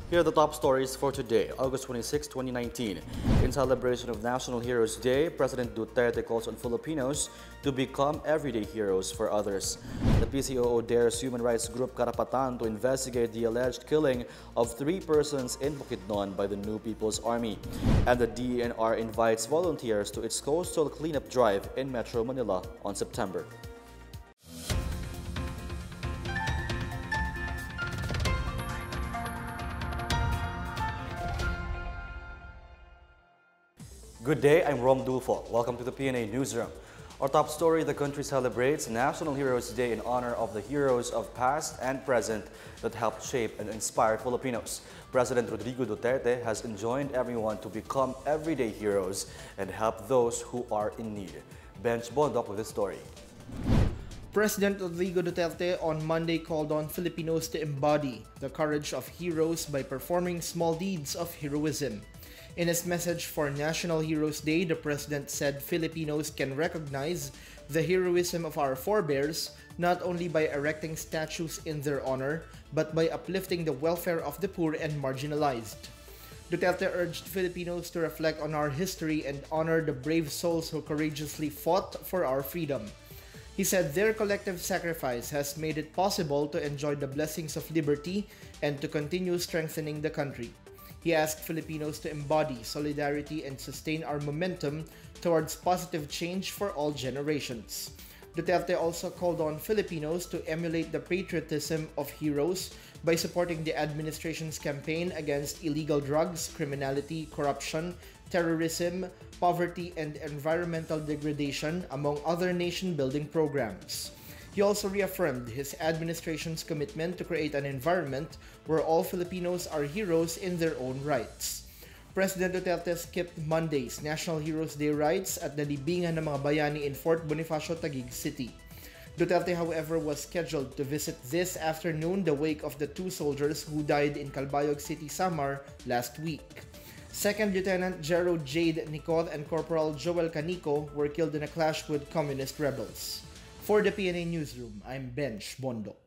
Here are the top stories for today, August 26, 2019. In celebration of National Heroes Day, President Duterte calls on Filipinos to become everyday heroes for others. The PCOO dares human rights group Karapatan to investigate the alleged killing of 3 persons in Bukidnon by the New People's Army. And the DENR invites volunteers to its coastal cleanup drive in Metro Manila on September. Good day, I'm Rom Dulfo. Welcome to the PNA Newsroom. Our top story, the country celebrates National Heroes Day in honor of the heroes of past and present that helped shape and inspire Filipinos. President Rodrigo Duterte has enjoined everyone to become everyday heroes and help those who are in need. Bench Bondok with this story. President Rodrigo Duterte on Monday called on Filipinos to embody the courage of heroes by performing small deeds of heroism. In his message for National Heroes Day, the President said Filipinos can recognize the heroism of our forebears not only by erecting statues in their honor, but by uplifting the welfare of the poor and marginalized. Duterte urged Filipinos to reflect on our history and honor the brave souls who courageously fought for our freedom. He said their collective sacrifice has made it possible to enjoy the blessings of liberty and to continue strengthening the country. He asked Filipinos to embody solidarity and sustain our momentum towards positive change for all generations. Duterte also called on Filipinos to emulate the patriotism of heroes by supporting the administration's campaign against illegal drugs, criminality, corruption, terrorism, poverty, and environmental degradation, among other nation-building programs. He also reaffirmed his administration's commitment to create an environment where all Filipinos are heroes in their own rights. President Duterte skipped Monday's National Heroes Day rites at the libingan ng mga bayani in Fort Bonifacio, Taguig City. Duterte, however, was scheduled to visit this afternoon the wake of the 2 soldiers who died in Calbayog City, Samar last week. Second Lieutenant Gerald Jade Nicol and Corporal Joel Canico were killed in a clash with communist rebels. For the PNA Newsroom, I'm Bench Bondok.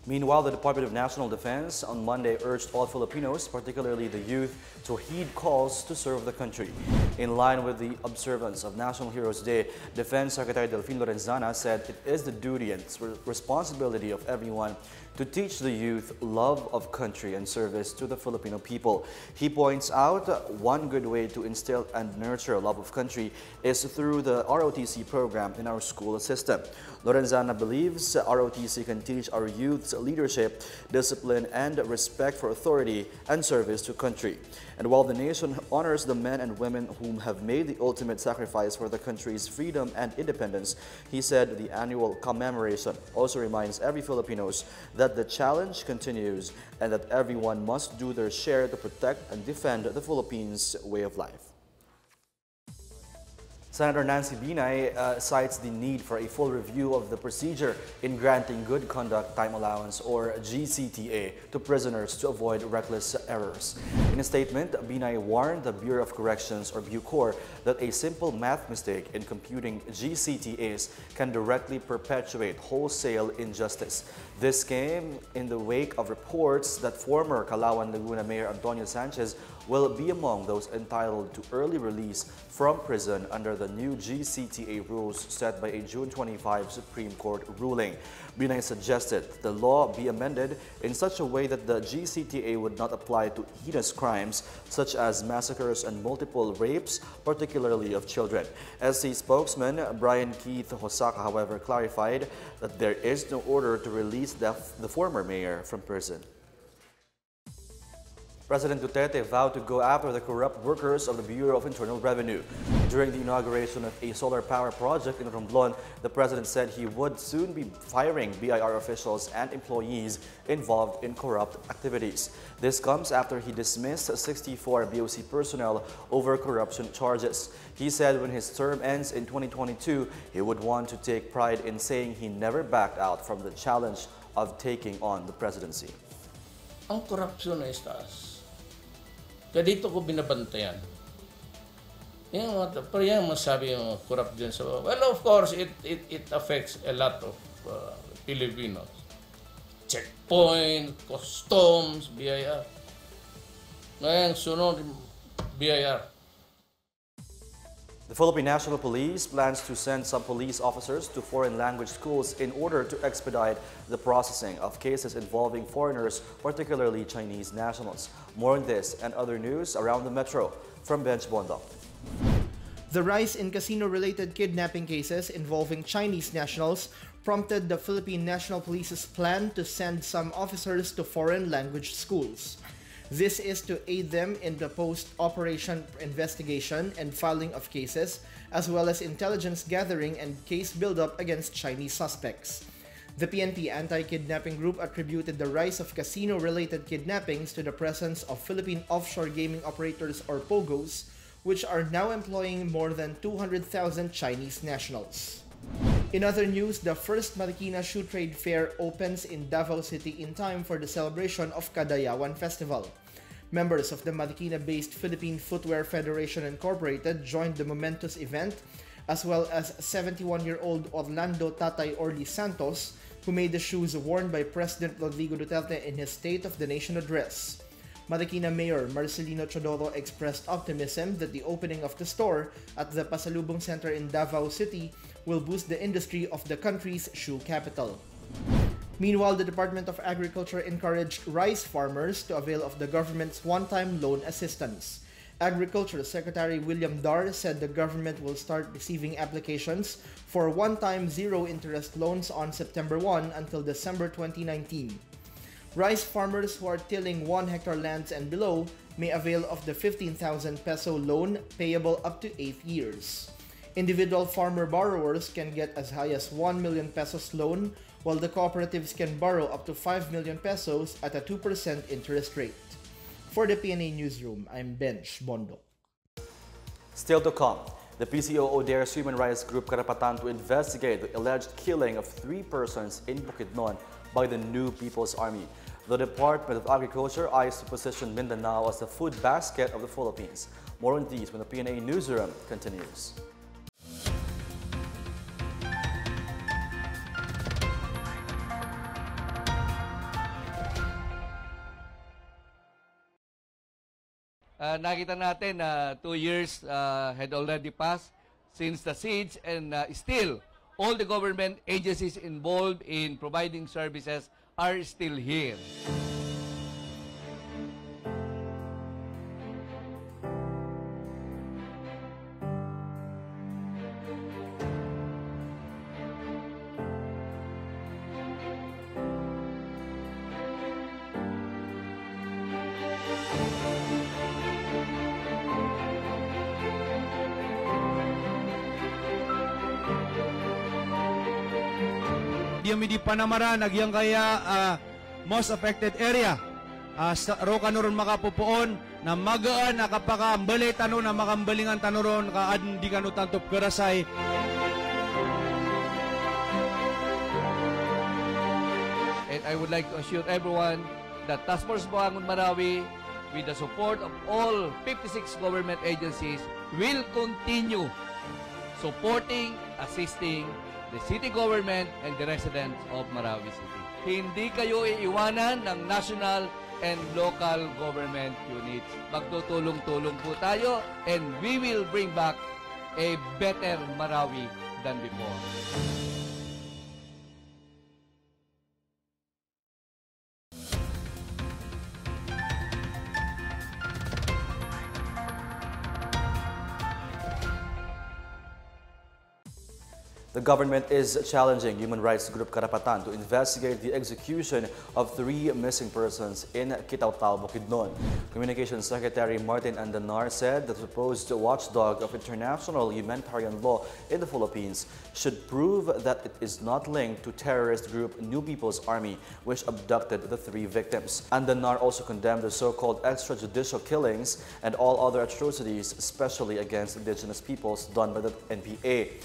Meanwhile, the Department of National Defense on Monday urged all Filipinos, particularly the youth, to heed calls to serve the country. In line with the observance of National Heroes Day, Defense Secretary Delfin Lorenzana said it is the duty and responsibility of everyone to teach the youth love of country and service to the Filipino people. He points out one good way to instill and nurture love of country is through the ROTC program in our school system. Lorenzana believes ROTC can teach our youths leadership, discipline, and respect for authority and service to country. And while the nation honors the men and women whom have made the ultimate sacrifice for the country's freedom and independence, he said the annual commemoration also reminds every Filipinos that the challenge continues and that everyone must do their share to protect and defend the Philippines' way of life. Senator Nancy Binay cites the need for a full review of the procedure in granting Good Conduct Time Allowance or GCTA to prisoners to avoid reckless errors. In a statement, Binay warned the Bureau of Corrections or Bucor that a simple math mistake in computing GCTAs can directly perpetuate wholesale injustice. This came in the wake of reports that former Calauan Laguna Mayor Antonio Sanchez will be among those entitled to early release from prison under the new GCTA rules set by a June 25 Supreme Court ruling. Binay suggested the law be amended in such a way that the GCTA would not apply to heinous crimes such as massacres and multiple rapes, particularly of children. SC spokesman Brian Keith Hosaka, however, clarified that there is no order to release the former mayor from prison. President Duterte vowed to go after the corrupt workers of the Bureau of Internal Revenue. During the inauguration of a solar power project in Romblon, the President said he would soon be firing BIR officials and employees involved in corrupt activities. This comes after he dismissed 64 BOC personnel over corruption charges. He said when his term ends in 2022, he would want to take pride in saying he never backed out from the challenge of taking on the presidency. Ang korupsyon ay taas. Kaya dito ko binabantayan. Pero yan masabi yung corrupt dyan sa... Well, of course, it affects a lot of Filipinos. checkpoint, customs, BIR. Ngayon, sunod, BIR. The Philippine National Police plans to send some police officers to foreign language schools in order to expedite the processing of cases involving foreigners, particularly Chinese nationals. More on this and other news around the metro from Bench Bondo. The rise in casino-related kidnapping cases involving Chinese nationals prompted the Philippine National Police's plan to send some officers to foreign language schools. This is to aid them in the post-operation investigation and filing of cases, as well as intelligence gathering and case build-up against Chinese suspects. The PNP Anti-Kidnapping Group attributed the rise of casino-related kidnappings to the presence of Philippine offshore gaming operators or POGOs, which are now employing more than 200,000 Chinese nationals. In other news, the first Marikina Shoe Trade Fair opens in Davao City in time for the celebration of Kadayawan Festival. Members of the Marikina-based Philippine Footwear Federation Incorporated joined the momentous event, as well as 71-year-old Orlando Tatay Orly Santos, who made the shoes worn by President Rodrigo Duterte in his State of the Nation address. Marikina Mayor Marcelino Chodoro expressed optimism that the opening of the store at the Pasalubong Center in Davao City will boost the industry of the country's shoe capital. Meanwhile, the Department of Agriculture encouraged rice farmers to avail of the government's one-time loan assistance. Agriculture Secretary William Dar said the government will start receiving applications for one-time zero-interest loans on September 1 until December 2019. Rice farmers who are tilling 1 hectare lands and below may avail of the 15,000 peso loan payable up to 8 years. Individual farmer borrowers can get as high as 1 million pesos loan, while the cooperatives can borrow up to 5 million pesos at a 2% interest rate. For the PNA Newsroom, I'm Bench Bondo. Still to come, the PCOO dares human rights group Karapatan to investigate the alleged killing of 3 persons in Bukidnon by the New People's Army. The Department of Agriculture eyes to position Mindanao as the food basket of the Philippines. More on these when the PNA Newsroom continues. Nakita natin na 2 years had already passed since the siege, and still all the government agencies involved in providing services are still here. Di Panamara nagyang kaya most affected area sa roka noron makapupuon na magaan na kapakambali tano na makambalingan tanoron kaan di kanu tantop karasay. And I would like to assure everyone that Task Force Buangon Marawi, with the support of all 56 government agencies, will continue supporting, assisting the city government and the residents of Marawi City. Hindi kayo iiwanan ng national and local government units. Magtutulong-tulong po tayo, and we will bring back a better Marawi than before. The government is challenging human rights group Karapatan to investigate the execution of 3 missing persons in Kitaw-Tao, Bukidnon. Communications Secretary Martin Andanar said the supposed watchdog of international humanitarian law in the Philippines should prove that it is not linked to terrorist group New People's Army, which abducted the 3 victims. Andanar also condemned the so-called extrajudicial killings and all other atrocities, especially against indigenous peoples, done by the NPA.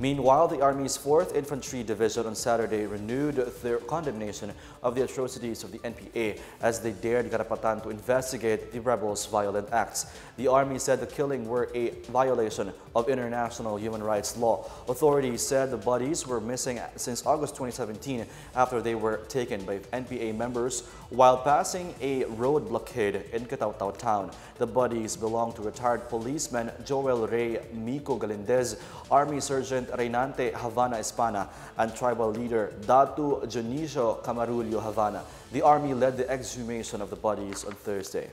Meanwhile, the Army's 4th Infantry Division on Saturday renewed their condemnation of the atrocities of the NPA as they dared Karapatan to investigate the rebels' violent acts. The Army said the killing were a violation of international human rights law. Authorities said the bodies were missing since August 2017 after they were taken by NPA members while passing a road blockade in Catautao town. The bodies belong to retired policeman Joel Ray Mico Galindez, Army Sergeant Reynante Havana Espana, and tribal leader Datu Dionisio Camarullo Havana. The Army led the exhumation of the bodies on Thursday.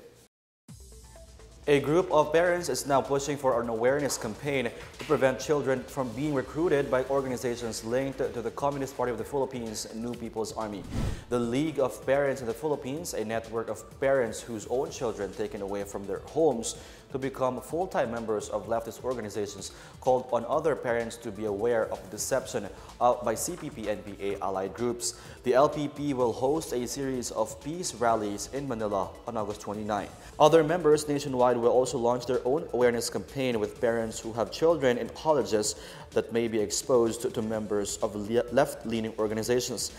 A group of parents is now pushing for an awareness campaign to prevent children from being recruited by organizations linked to the Communist Party of the Philippines' New People's Army. The League of Parents in the Philippines, a network of parents whose own children taken away from their homes to become full-time members of leftist organizations, called on other parents to be aware of the deception by CPP-NPA allied groups. The LPP will host a series of peace rallies in Manila on August 29. Other members nationwide will also launch their own awareness campaign with parents who have children in colleges that may be exposed to members of left-leaning organizations.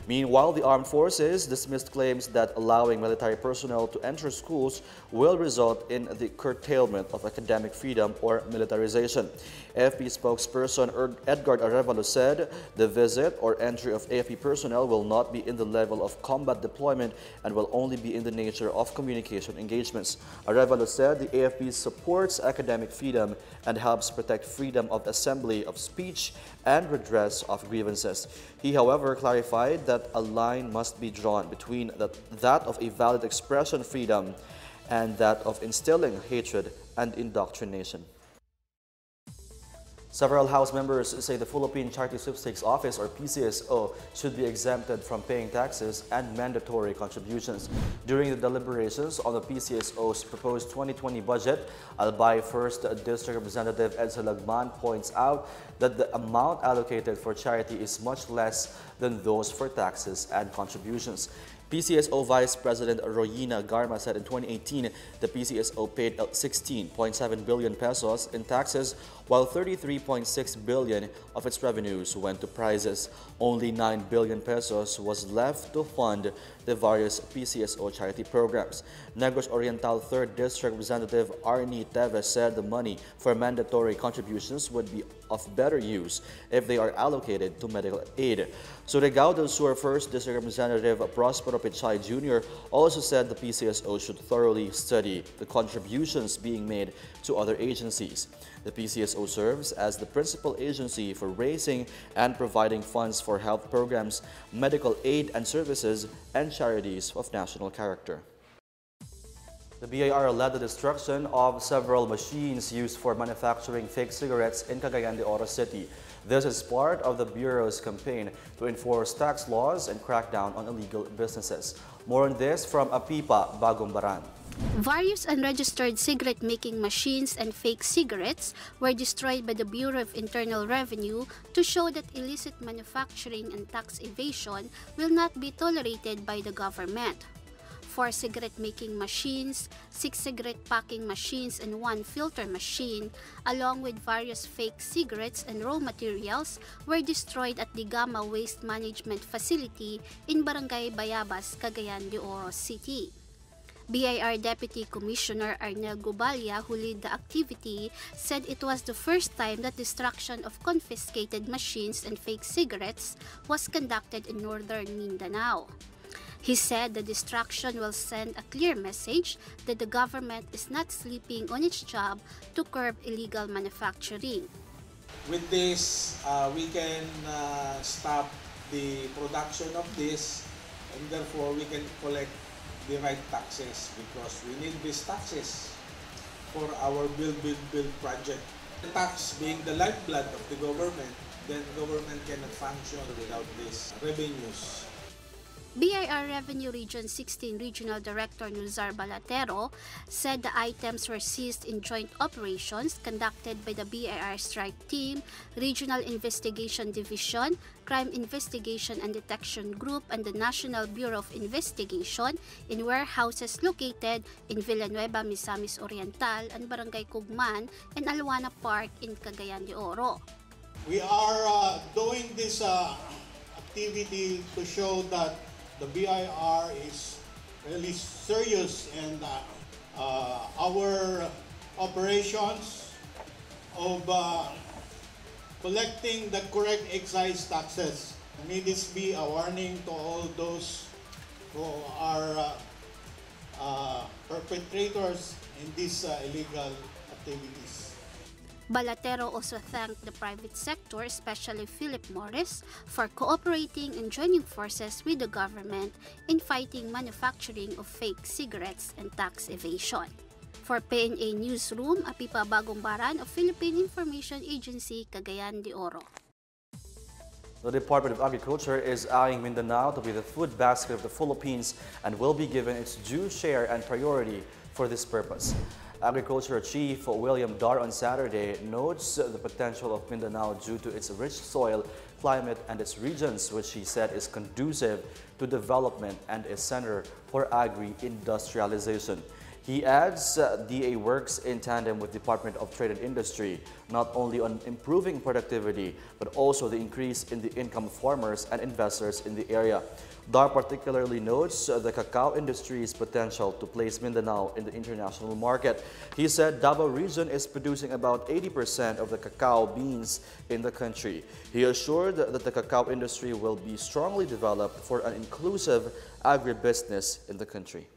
Meanwhile, the armed forces dismissed claims that allowing military personnel to enter schools will result in the curtailment of academic freedom or militarization. AFP spokesperson Edgar Arevalo said the visit or entry of AFP personnel will not be in the level of combat deployment and will only be in the nature of communication engagements. Arevalo said the AFP supports academic freedom and helps protect freedom of assembly, of speech, and redress of grievances. He, however, clarified that a line must be drawn between that of a valid expression freedom and that of instilling hatred and indoctrination. Several House members say the Philippine Charity Sweepstakes Office, or PCSO, should be exempted from paying taxes and mandatory contributions. During the deliberations on the PCSO's proposed 2020 budget, Albay 1st District Representative Ed Salagman points out that the amount allocated for charity is much less than those for taxes and contributions. PCSO Vice President Royina Garma said in 2018, the PCSO paid 16.7 billion pesos in taxes, while 33.6 billion of its revenues went to prizes. Only 9 billion pesos was left to fund the various PCSO charity programs. Negros Oriental 3rd District Representative Arnie Teves said the money for mandatory contributions would be of better use if they are allocated to medical aid. Surigao del Sur 1st District Representative Prospero Pichay Jr. also said the PCSO should thoroughly study the contributions being made to other agencies. The PCSO serves as the principal agency for raising and providing funds for health programs, medical aid and services, and charities of national character. The BIR led the destruction of several machines used for manufacturing fake cigarettes in Cagayan de Oro City. This is part of the Bureau's campaign to enforce tax laws and crack down on illegal businesses. More on this from Apipa Bagumbaran. Various unregistered cigarette-making machines and fake cigarettes were destroyed by the Bureau of Internal Revenue to show that illicit manufacturing and tax evasion will not be tolerated by the government. 4 cigarette-making machines, 6 cigarette-packing machines, and 1 filter machine, along with various fake cigarettes and raw materials, were destroyed at the Gama Waste Management Facility in Barangay Bayabas, Cagayan de Oro City. BIR Deputy Commissioner Arnel Gubalya, who led the activity, said it was the first time that destruction of confiscated machines and fake cigarettes was conducted in northern Mindanao. He said the destruction will send a clear message that the government is not sleeping on its job to curb illegal manufacturing. With this, we can stop the production of this, and therefore we can collect the right taxes, because we need these taxes for our build project. The tax being the lifeblood of the government, then government cannot function without these revenues. BIR Revenue Region 16 Regional Director Nuzar Balatero said the items were seized in joint operations conducted by the BIR Strike Team, Regional Investigation Division, Crime Investigation and Detection Group, and the National Bureau of Investigation in warehouses located in Villanueva, Misamis Oriental, and Barangay Cugman and Alwana Park in Cagayan de Oro. We are doing this activity to show that the BIR is really serious and our operations of collecting the correct excise taxes. May this be a warning to all those who are perpetrators in these illegal activities. Balatero also thanked the private sector, especially Philip Morris, for cooperating and joining forces with the government in fighting manufacturing of fake cigarettes and tax evasion. For PNA Newsroom, Apipa Bagongbaran of Philippine Information Agency, Cagayan de Oro. The Department of Agriculture is eyeing Mindanao to be the food basket of the Philippines and will be given its due share and priority for this purpose. Agriculture Chief William Dar on Saturday notes the potential of Mindanao due to its rich soil, climate, and its regions, which he said is conducive to development and a center for agri-industrialization. He adds DA works in tandem with Department of Trade and Industry, not only on improving productivity, but also the increase in the income of farmers and investors in the area. Dar particularly notes the cacao industry's potential to place Mindanao in the international market. He said Davao region is producing about 80% of the cacao beans in the country. He assured that the cacao industry will be strongly developed for an inclusive agribusiness in the country.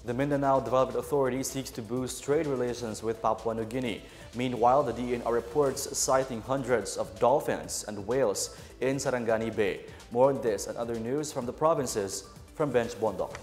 The Mindanao Development Authority seeks to boost trade relations with Papua New Guinea. Meanwhile, the DENR reports citing hundreds of dolphins and whales in Sarangani Bay. More on this and other news from the provinces from Bench Bondok.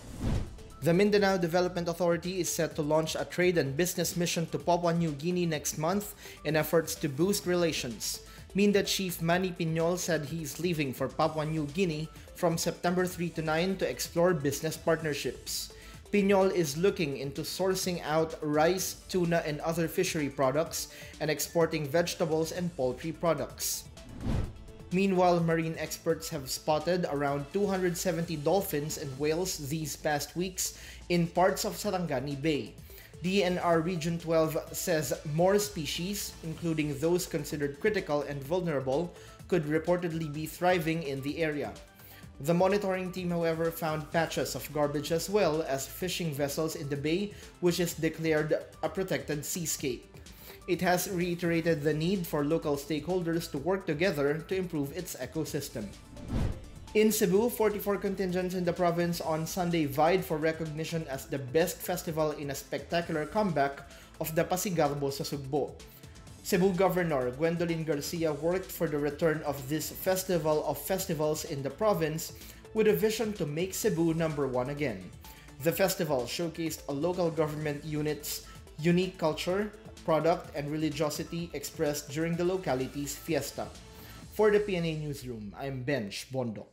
The Mindanao Development Authority is set to launch a trade and business mission to Papua New Guinea next month in efforts to boost relations. Minda Chief Manny Piñol said he is leaving for Papua New Guinea from September 3 to 9 to explore business partnerships. Piñol is looking into sourcing out rice, tuna, and other fishery products and exporting vegetables and poultry products. Meanwhile, marine experts have spotted around 270 dolphins and whales these past weeks in parts of Sarangani Bay. DENR Region 12 says more species, including those considered critical and vulnerable, could reportedly be thriving in the area. The monitoring team, however, found patches of garbage as well as fishing vessels in the bay, which is declared a protected seascape. It has reiterated the need for local stakeholders to work together to improve its ecosystem. In Cebu, 44 contingents in the province on Sunday vied for recognition as the best festival in a spectacular comeback of the Pasigarbo sa Sugbo. Cebu Governor Gwendolyn Garcia worked for the return of this festival of festivals in the province with a vision to make Cebu #1 again. The festival showcased a local government unit's unique culture, product, and religiosity expressed during the locality's fiesta. For the PNA Newsroom, I'm Bench Bondok.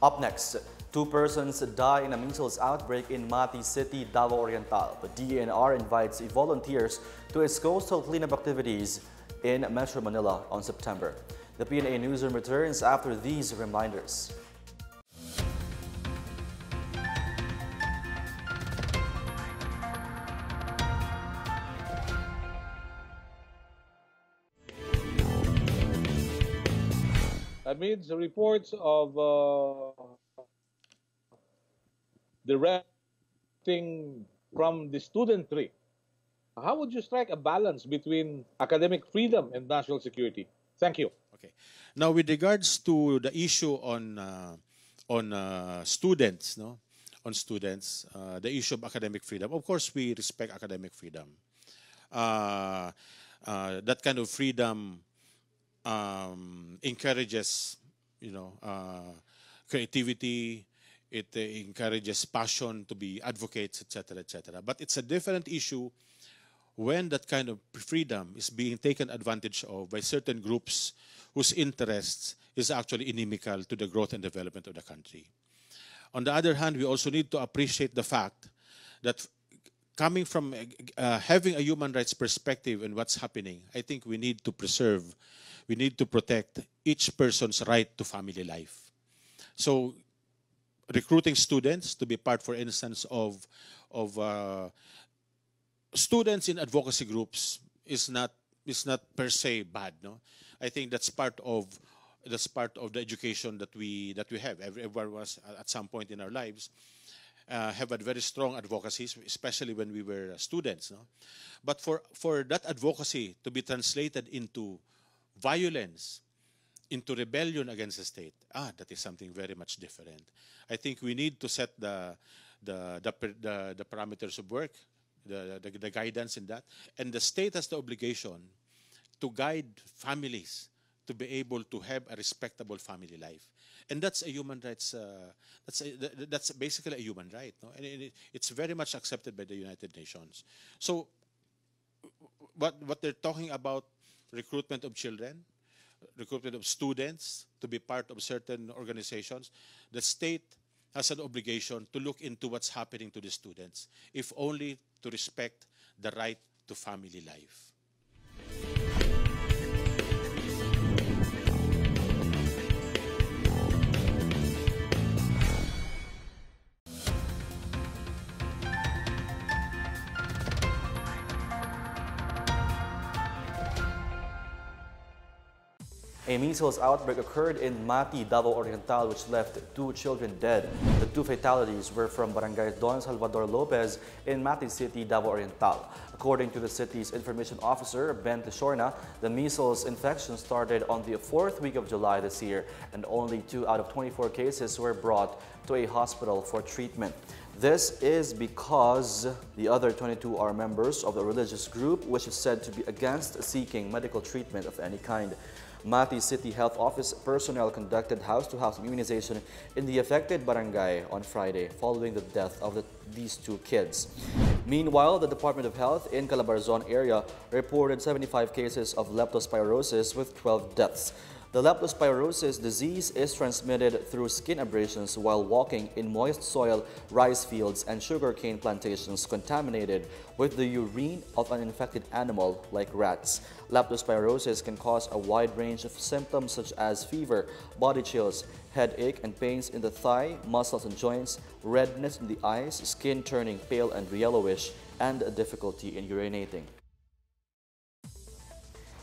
Up next, 2 persons die in a measles outbreak in Mati City, Davao Oriental. The DENR invites volunteers to its coastal cleanup activities in Metro Manila on September. The PNA Newsroom returns after these reminders. Amidst reports of directing from the student tree, how would you strike a balance between academic freedom and national security? Thank you. Okay. Now, with regards to the issue on students, the issue of academic freedom, of course, we respect academic freedom. That kind of freedom encourages, creativity. It encourages passion to be advocates, etc., etc. But it's a different issue when that kind of freedom is being taken advantage of by certain groups whose interests is actually inimical to the growth and development of the country. On the other hand, we also need to appreciate the fact that coming from having a human rights perspective in what's happening, I think we need to preserve, we need to protect each person's right to family life. So recruiting students to be part, for instance, of students in advocacy groups is not per se bad. No, I think that's part of the education that we have. Everyone was at some point in our lives have had very strong advocacies, especially when we were students. No, but for that advocacy to be translated into violence, into rebellion against the state, that is something very much different. I think we need to set the parameters of work, the guidance in that, and the state has the obligation to guide families to be able to have a respectable family life, and that's a human rights. That's basically a human right, no? And it's very much accepted by the United Nations. So, what they're talking about, recruitment of children, recruitment of students to be part of certain organizations, the state has an obligation to look into what's happening to the students, if only to respect the right to family life. A measles outbreak occurred in Mati, Davao Oriental, which left 2 children dead. The 2 fatalities were from Barangay Don Salvador Lopez in Mati City, Davao Oriental. According to the city's information officer, Ben Tishorna, the measles infection started on the 4th week of July this year, and only 2 out of 24 cases were brought to a hospital for treatment. This is because the other 22 are members of the religious group, which is said to be against seeking medical treatment of any kind. Mati City Health Office personnel conducted house-to-house immunization in the affected barangay on Friday following the death of these 2 kids. Meanwhile, the Department of Health in Calabarzon area reported 75 cases of leptospirosis with 12 deaths. The leptospirosis disease is transmitted through skin abrasions while walking in moist soil, rice fields, and sugarcane plantations contaminated with the urine of an infected animal like rats. Leptospirosis can cause a wide range of symptoms such as fever, body chills, headache, and pains in the thigh, muscles and joints, redness in the eyes, skin turning pale and yellowish, and difficulty in urinating.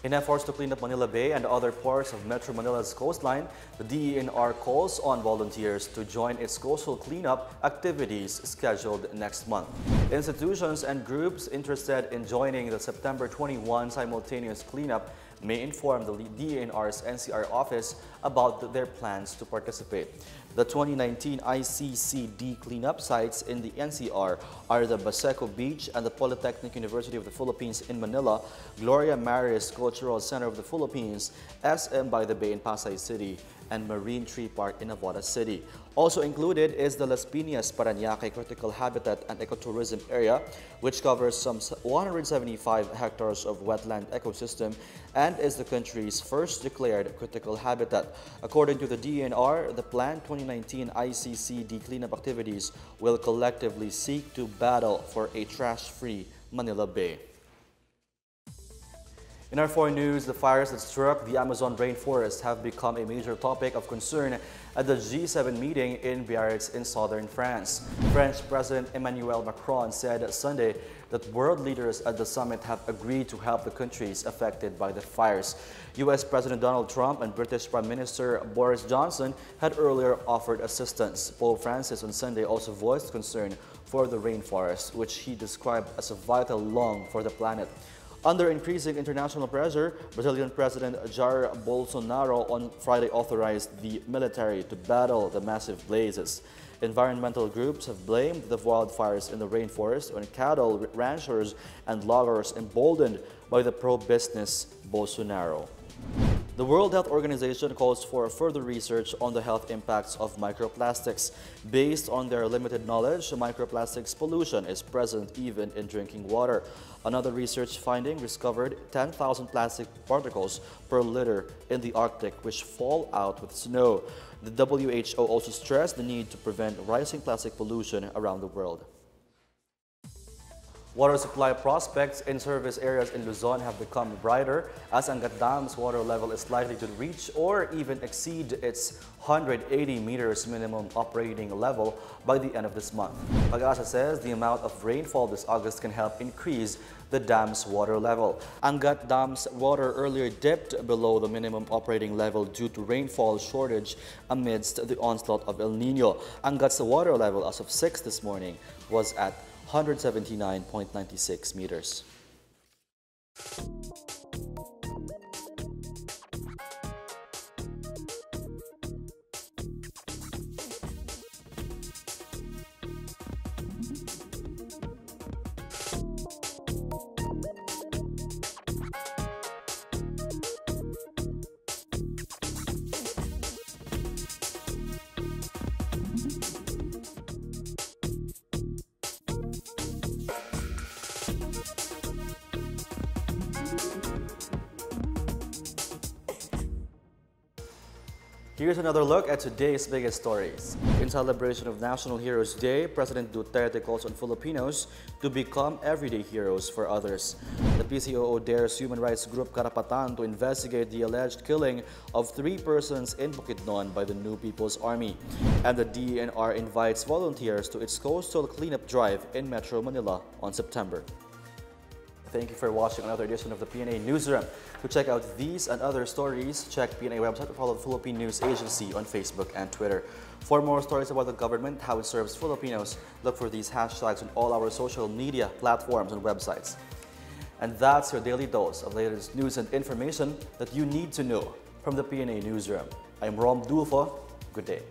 In efforts to clean up Manila Bay and other parts of Metro Manila's coastline, the DENR calls on volunteers to join its coastal cleanup activities scheduled next month. Institutions and groups interested in joining the September 21 simultaneous cleanup may inform the DENR's NCR office about their plans to participate. The 2019 ICCD cleanup sites in the NCR are the Baseco Beach and the Polytechnic University of the Philippines in Manila, Gloria Maris Cultural Center of the Philippines, SM by the Bay in Pasay City, and Marine Tree Park in Navotas City. Also included is the Las Piñas Parañaque Critical Habitat and Ecotourism Area, which covers some 175 hectares of wetland ecosystem and is the country's first declared critical habitat. According to the DENR, the planned 2019 ICCD cleanup activities will collectively seek to battle for a trash-free Manila Bay. In our foreign news, the fires that struck the Amazon rainforest have become a major topic of concern at the G7 meeting in Biarritz in southern France. French President Emmanuel Macron said Sunday that world leaders at the summit have agreed to help the countries affected by the fires. U.S. President Donald Trump and British Prime Minister Boris Johnson had earlier offered assistance. Pope Francis on Sunday also voiced concern for the rainforest, which he described as a vital lung for the planet. Under increasing international pressure, Brazilian President Jair Bolsonaro on Friday authorized the military to battle the massive blazes. Environmental groups have blamed the wildfires in the rainforest on cattle ranchers and loggers emboldened by the pro-business Bolsonaro. The World Health Organization calls for further research on the health impacts of microplastics. Based on their limited knowledge, microplastics pollution is present even in drinking water. Another research finding discovered 10,000 plastic particles per liter in the Arctic, which fall out with snow. The WHO also stressed the need to prevent rising plastic pollution around the world. Water supply prospects in service areas in Luzon have become brighter as Angat Dam's water level is likely to reach or even exceed its 180 meters minimum operating level by the end of this month. Pag-asa says the amount of rainfall this August can help increase the dam's water level. Angat Dam's water earlier dipped below the minimum operating level due to rainfall shortage amidst the onslaught of El Nino. Angat's water level as of 6 this morning was at 179.96 meters. Here's another look at today's biggest stories. In celebration of National Heroes Day, President Duterte calls on Filipinos to become everyday heroes for others. The PCOO dares human rights group Karapatan to investigate the alleged killing of 3 persons in Bukidnon by the New People's Army. And the DENR invites volunteers to its coastal cleanup drive in Metro Manila on September. Thank you for watching another edition of the PNA Newsroom. To check out these and other stories, check PNA website or follow the Philippine News Agency on Facebook and Twitter. For more stories about the government, how it serves Filipinos, look for these hashtags on all our social media platforms and websites. And that's your daily dose of latest news and information that you need to know from the PNA Newsroom. I'm Rom Dulfo. Good day.